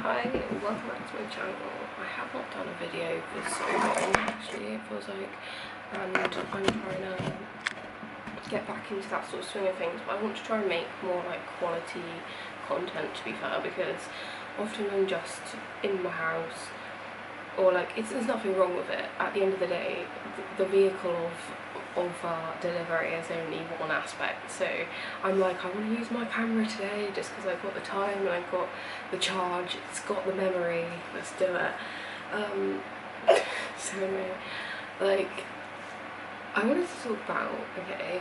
Hi, welcome back to my channel. I have not done a video for so long, actually, it feels like, and I'm trying to get back into that sort of swing of things, but I want to try and make more like quality content, to be fair, because often I'm just in my house, or like, there's nothing wrong with it. At the end of the day, the vehicle of delivery is only one aspect, so I'm like, I want to use my camera today just because I've got the time and I've got the charge, it's got the memory, let's do it. So anyway, like, I wanted to talk about, okay,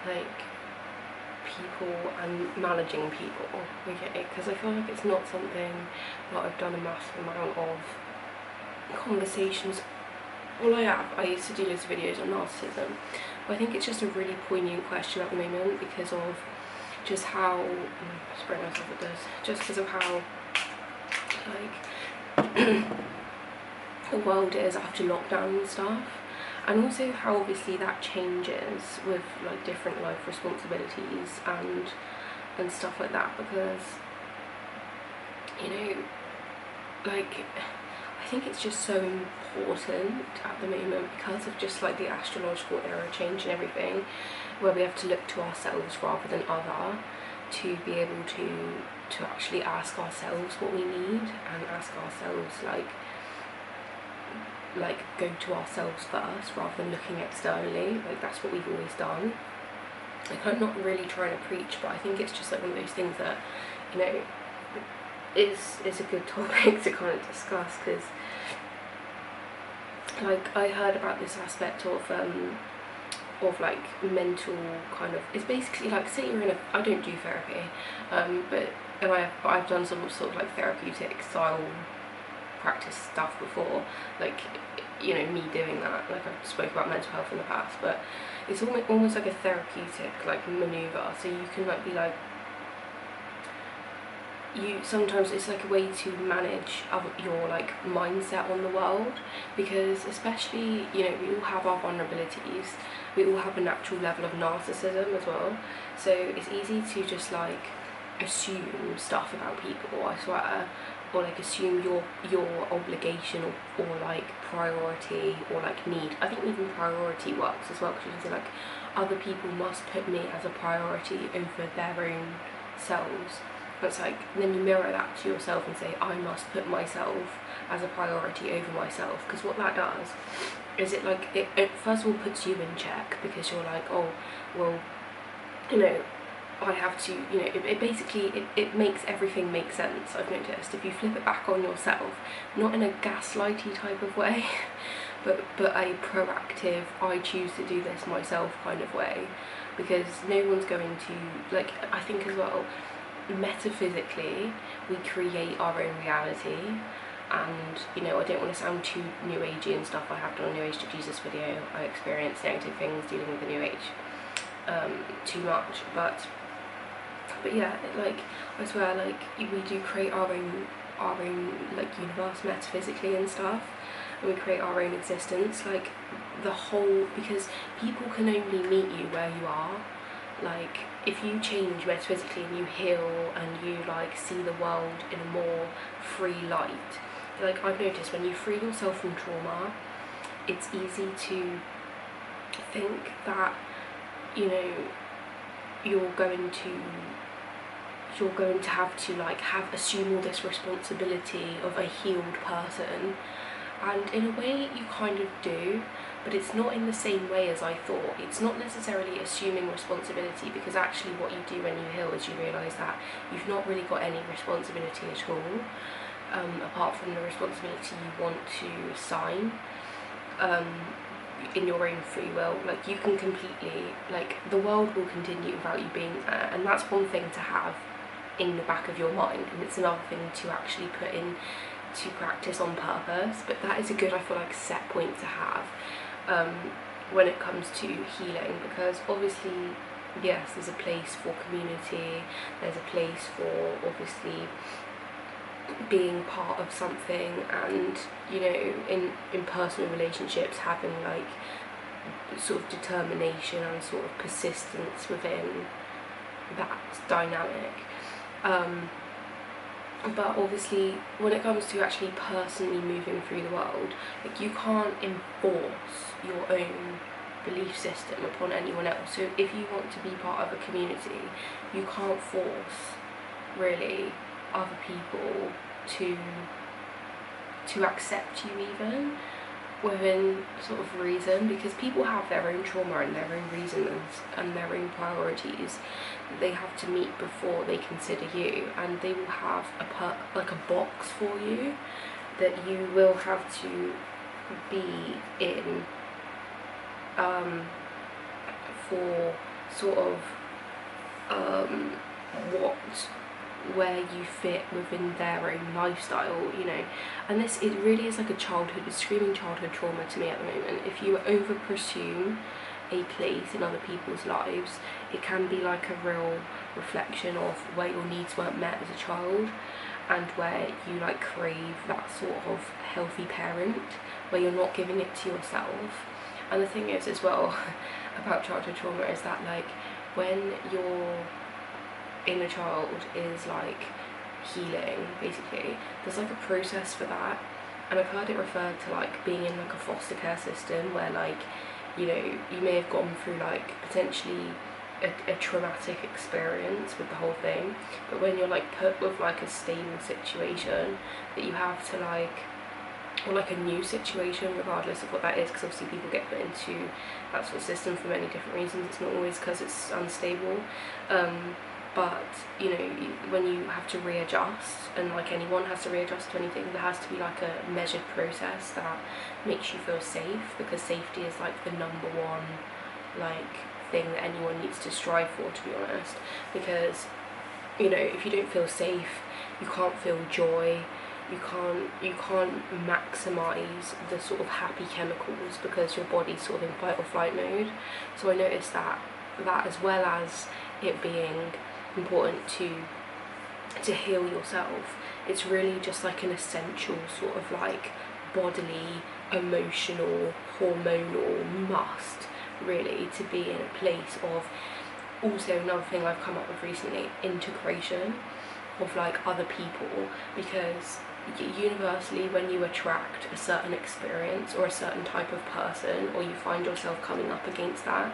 like, people and managing people, okay, because I feel like it's not something that I've done a massive amount of conversations. Well, I used to do loads of videos on narcissism, but I think it's just a really poignant question at the moment because of just how, I spray myself with this, just because of how, like, the world is after lockdown and stuff, and also how obviously that changes with like different life responsibilities and stuff like that, because, you know, like, I think it's just so important at the moment because of just like the astrological era change and everything, where we have to look to ourselves rather than other, to be able to actually ask ourselves what we need and ask ourselves, like go to ourselves first rather than looking externally. Like, that's what we've always done. Like, I'm not really trying to preach, but I think it's just like one of those things that, you know, is a good topic to kind of discuss, because like, I heard about this aspect of like mental kind of, it's basically like, say you're in a, I don't do therapy, but I've done some sort of like therapeutic style practice stuff before, like, you know, me doing that, like I've spoke about mental health in the past, but it's almost like a therapeutic like maneuver, so you can like be like, sometimes it's like a way to manage your like mindset on the world, because especially, you know, we all have our vulnerabilities, we all have a natural level of narcissism as well, so it's easy to just like assume stuff about people, I swear, or like assume your obligation or like priority or like need. I think even priority works as well, because you can say like, other people must put me as a priority over their own selves. It's like, then you mirror that to yourself and say, I must put myself as a priority over myself, because what that does is it like, it first of all puts you in check, because you're like, oh, well, you know, I have to, you know, it basically, it makes everything make sense, I've noticed, if you flip it back on yourself, not in a gaslighty type of way, but a proactive, I choose to do this myself kind of way, because no one's going to, like, I think as well, metaphysically we create our own reality, and, you know, I don't want to sound too new agey and stuff, I have done a New Age to Jesus video, I experienced negative things dealing with the New Age too much, but yeah, like, I swear, like, we do create our own like universe metaphysically and stuff, and we create our own existence, like the whole, because people can only meet you where you are. Like, if you change metaphysically and you heal and you like see the world in a more free light, like I've noticed when you free yourself from trauma, it's easy to think that, you know, you're going to have to like assume all this responsibility of a healed person, and in a way you kind of do, but it's not in the same way as I thought. It's not necessarily assuming responsibility, because actually what you do when you heal is you realise that you've not really got any responsibility at all, apart from the responsibility you want to assign in your own free will. Like, you can completely, like, the world will continue without you being there, and that's one thing to have in the back of your mind, and it's another thing to actually put in to practice on purpose. But that is a good, I feel like, set point to have when it comes to healing, because obviously, yes, there's a place for community, there's a place for obviously being part of something, and, you know, in personal relationships, having like sort of determination and sort of persistence within that dynamic, But obviously when it comes to actually personally moving through the world, like, you can't enforce your own belief system upon anyone else. So if you want to be part of a community, you can't force really other people to accept you even within sort of reason, because people have their own trauma and their own reasons and their own priorities that they have to meet before they consider you, and they will have like a box for you that you will have to be in for sort of where you fit within their own lifestyle, you know. And this, it really is like a childhood, it's screaming childhood trauma to me at the moment. If you over pursue a place in other people's lives, it can be like a real reflection of where your needs weren't met as a child, and where you like crave that sort of healthy parent where you're not giving it to yourself. And the thing is as well about childhood trauma is that, like, when your inner child is like healing, basically, there's like a process for that. And I've heard it referred to like being in like a foster care system where, like, you know, you may have gone through like potentially a traumatic experience with the whole thing, but when you're like put with like a stable situation that you have to like, or like a new situation, regardless of what that is, because obviously people get put into that sort of system for many different reasons. It's not always because it's unstable, but you know, when you have to readjust, and like anyone has to readjust to anything, there has to be like a measured process that makes you feel safe, because safety is like the number one like thing that anyone needs to strive for, to be honest. Because, you know, if you don't feel safe, you can't feel joy, you can't maximize the sort of happy chemicals, because your body's sort of in fight or flight mode. So I noticed that as well as it being important to heal yourself, it's really just like an essential sort of like bodily, emotional, hormonal must, really, to be in a place of, also another thing I've come up with recently, integration of like other people. Because universally, when you attract a certain experience or a certain type of person, or you find yourself coming up against that,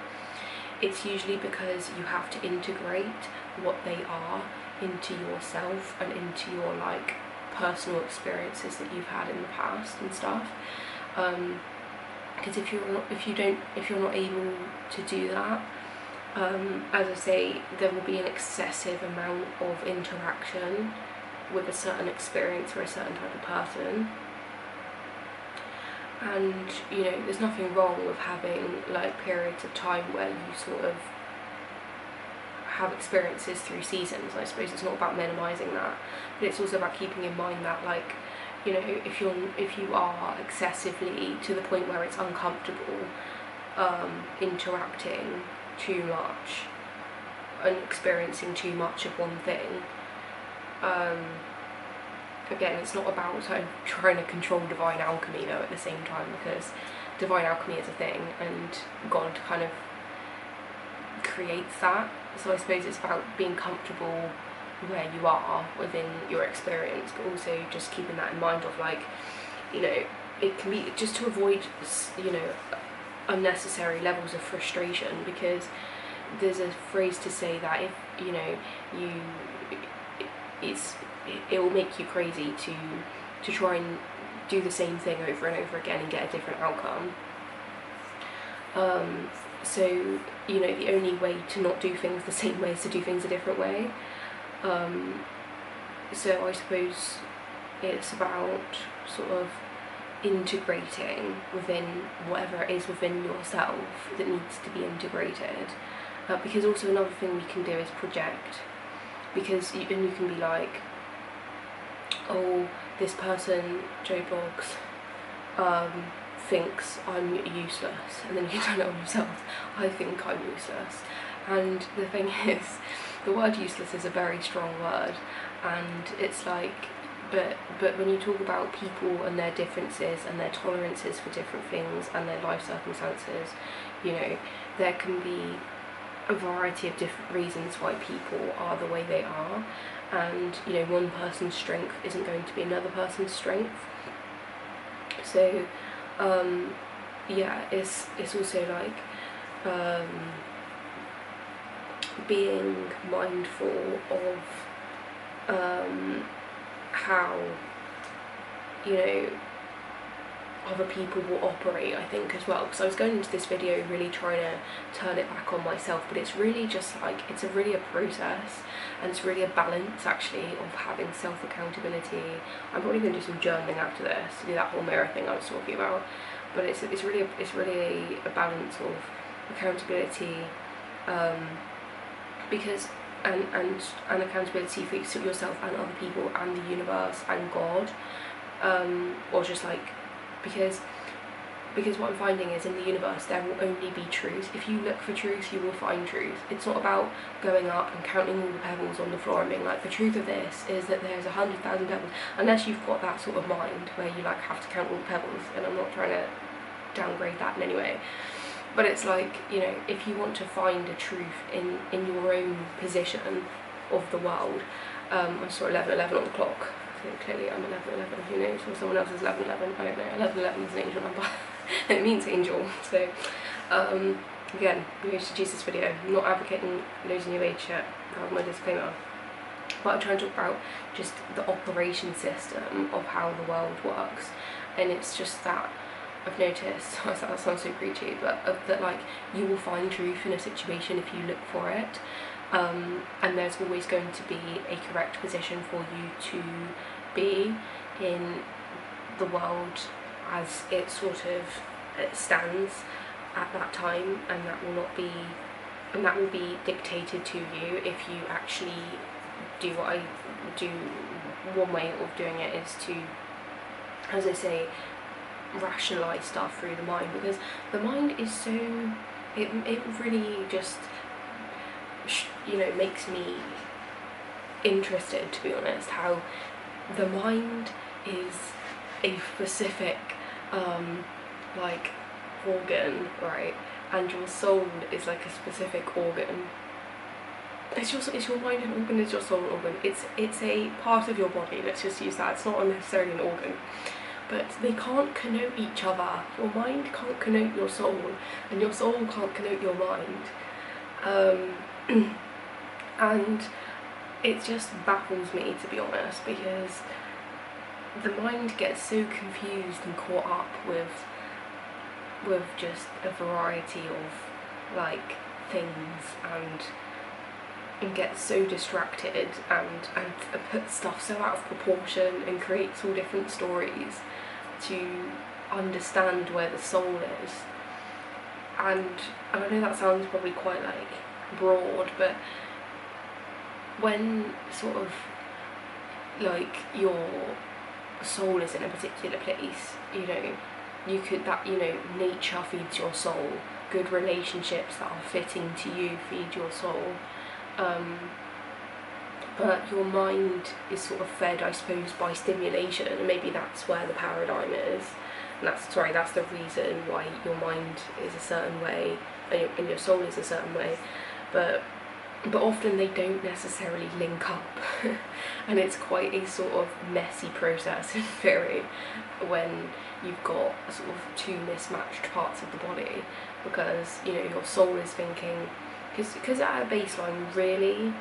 it's usually because you have to integrate what they are into yourself and into your like personal experiences that you've had in the past and stuff. Because if you're not able to do that, as I say, there will be an excessive amount of interaction with a certain experience or a certain type of person. And, you know, there's nothing wrong with having like periods of time where you sort of have experiences through seasons. I suppose it's not about minimizing that, but it's also about keeping in mind that, like, you know, if you are excessively to the point where it's uncomfortable interacting too much and experiencing too much of one thing, again, it's not about trying to control divine alchemy though at the same time, because divine alchemy is a thing and God kind of creates that. So I suppose it's about being comfortable where you are within your experience, but also just keeping that in mind of, like, you know, it can be just to avoid, you know, unnecessary levels of frustration. Because there's a phrase to say that if, you know, it will make you crazy to try and do the same thing over and over again and get a different outcome. So, you know, the only way to not do things the same way is to do things a different way. So I suppose it's about sort of integrating within whatever it is within yourself that needs to be integrated. Because also another thing we can do is project. Because you can be like, oh, this person, Joe Bloggs, thinks I'm useless, and then you turn it on yourself, I think I'm useless. And the thing is, the word useless is a very strong word, and it's like, but when you talk about people and their differences and their tolerances for different things and their life circumstances, you know, there can be a variety of different reasons why people are the way they are, and you know, one person's strength isn't going to be another person's strength. So yeah, it's also like being mindful of how, you know, other people will operate, I think, as well, because I was going into this video really trying to turn it back on myself, but it's really just like, it's really a process, and it's really a balance actually of having self-accountability. I'm probably going to do some journaling after this to do that whole mirror thing I was talking about, but it's really a balance of accountability, because and accountability for yourself and other people and the universe and God, or just like, because what I'm finding is, in the universe there will only be truth. If you look for truth, you will find truth. It's not about going up and counting all the pebbles on the floor and being like, the truth of this is that there's 100,000 pebbles, unless you've got that sort of mind where you like have to count all the pebbles, and I'm not trying to downgrade that in any way, but it's like, you know, if you want to find a truth in your own position of the world, I saw 11:11 on the clock. I think clearly I'm 11:11, who knows, or someone else is 11:11, I don't know. 11:11 is an angel number and it means angel. So again, we used to choose this video. I'm not advocating losing your age yet, that's my disclaimer, but I'm trying to talk about just the operation system of how the world works. And it's just that I've noticed, that sounds so preachy, but that like, you will find truth in a situation if you look for it, and there's always going to be a correct position for you to be in the world as it sort of stands at that time, and that will be dictated to you if you actually do what I do. One way of doing it is to, as I say, rationalize stuff through the mind, because the mind is so, it really just, you know, makes me interested, to be honest, how the mind is a specific like organ, right, and your soul is like a specific organ. Is your mind an organ? Is your soul an organ? It's a part of your body, let's just use that. It's not necessarily an organ, but they can't connote each other. Your mind can't connote your soul, and your soul can't connote your mind. And it just baffles me, to be honest, because the mind gets so confused and caught up with just a variety of like things, and gets so distracted and puts stuff so out of proportion and creates all different stories to understand where the soul is. And I know that sounds probably quite like broad, but when sort of like your soul is in a particular place, you know, you could, that, you know, nature feeds your soul, good relationships that are fitting to you feed your soul, but your mind is sort of fed, I suppose, by stimulation, and maybe that's where the paradigm is, and that's the reason why your mind is a certain way and your soul is a certain way, but often they don't necessarily link up and it's quite a sort of messy process in theory when you've got sort of two mismatched parts of the body, because, you know, your soul is thinking, because at a baseline, really,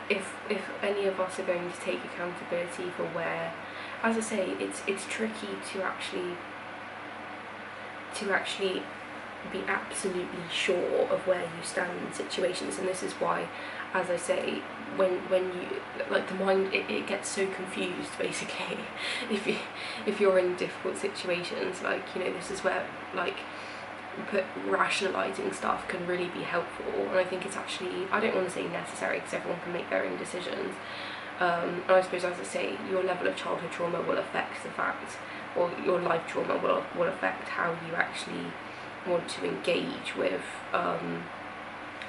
if any of us are going to take accountability for where, as I say, it's tricky to actually be absolutely sure of where you stand in situations, and this is why, as I say, when you, like, the mind, it gets so confused basically if you're in difficult situations, like, you know, this is where, like, rationalizing stuff can really be helpful, and I think it's actually, I don't want to say necessary, because everyone can make their own decisions, and I suppose, as I say, your level of childhood trauma will affect the fact, or your life trauma will affect how you actually want to engage with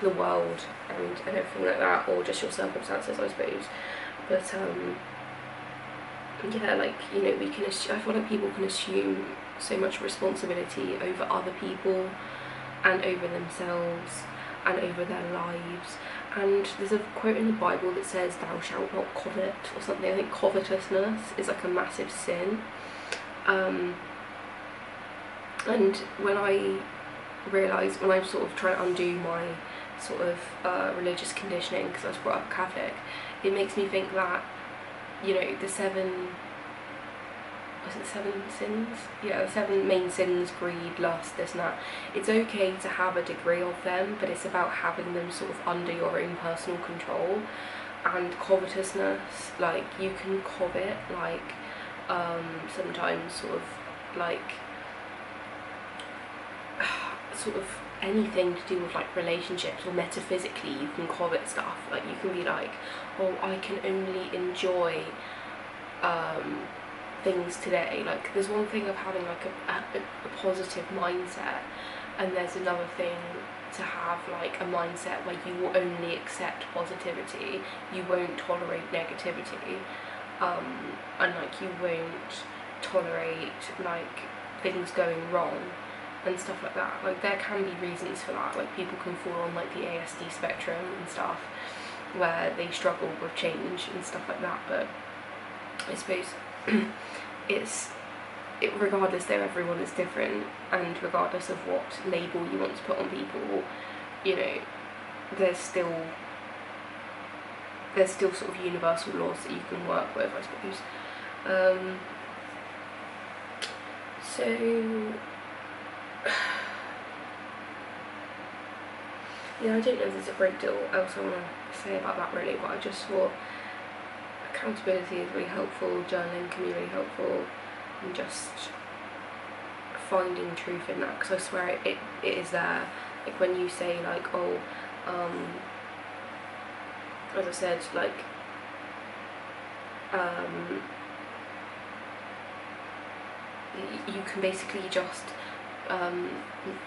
the world and everything like that, or just your circumstances, I suppose. But yeah, like, you know, we can I feel like people can assume so much responsibility over other people and over themselves, and over their lives. And there's a quote in the Bible that says, "Thou shalt not covet," or something. I think covetousness is like a massive sin. And when I realised, when I sort of try to undo my sort of religious conditioning, because I was brought up Catholic, it makes me think that, you know, the seven sins? Yeah, the 7 main sins: greed, lust, this and that. It's okay to have a degree of them, but it's about having them sort of under your own personal control. And covetousness, like, you can covet, like, sometimes sort of like anything to do with like relationships, or metaphysically you can covet stuff. Like, you can be like, oh, I can only enjoy things today. Like, there's one thing of having like a positive mindset, and there's another thing to have like a mindset where you will only accept positivity, you won't tolerate negativity, and like you won't tolerate like things going wrong and stuff like that. Like, there can be reasons for that. Like, people can fall on like the ASD spectrum and stuff, where they struggle with change and stuff like that. But I suppose regardless though, everyone is different, and regardless of what label you want to put on people, you know, there's still sort of universal laws that you can work with, I suppose. So yeah, I don't know if there's a great deal else I want to say about that really, but I just thought accountability is really helpful, journaling can be really helpful, and just finding truth in that, because I swear it is there. Like, when you say like, oh, as I said, like, you can basically just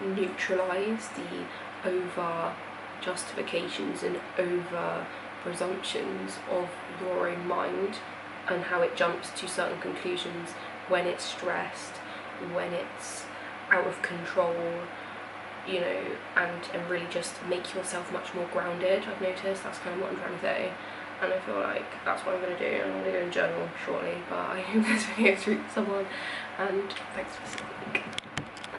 neutralise the over justifications and over presumptions of your own mind, and how it jumps to certain conclusions when it's stressed, when it's out of control, you know, and really just make yourself much more grounded. I've noticed that's kind of what I'm trying to say, and I feel like that's what I'm going to do. I'm going to go and journal shortly, but I hope this video suits someone, and thanks for listening.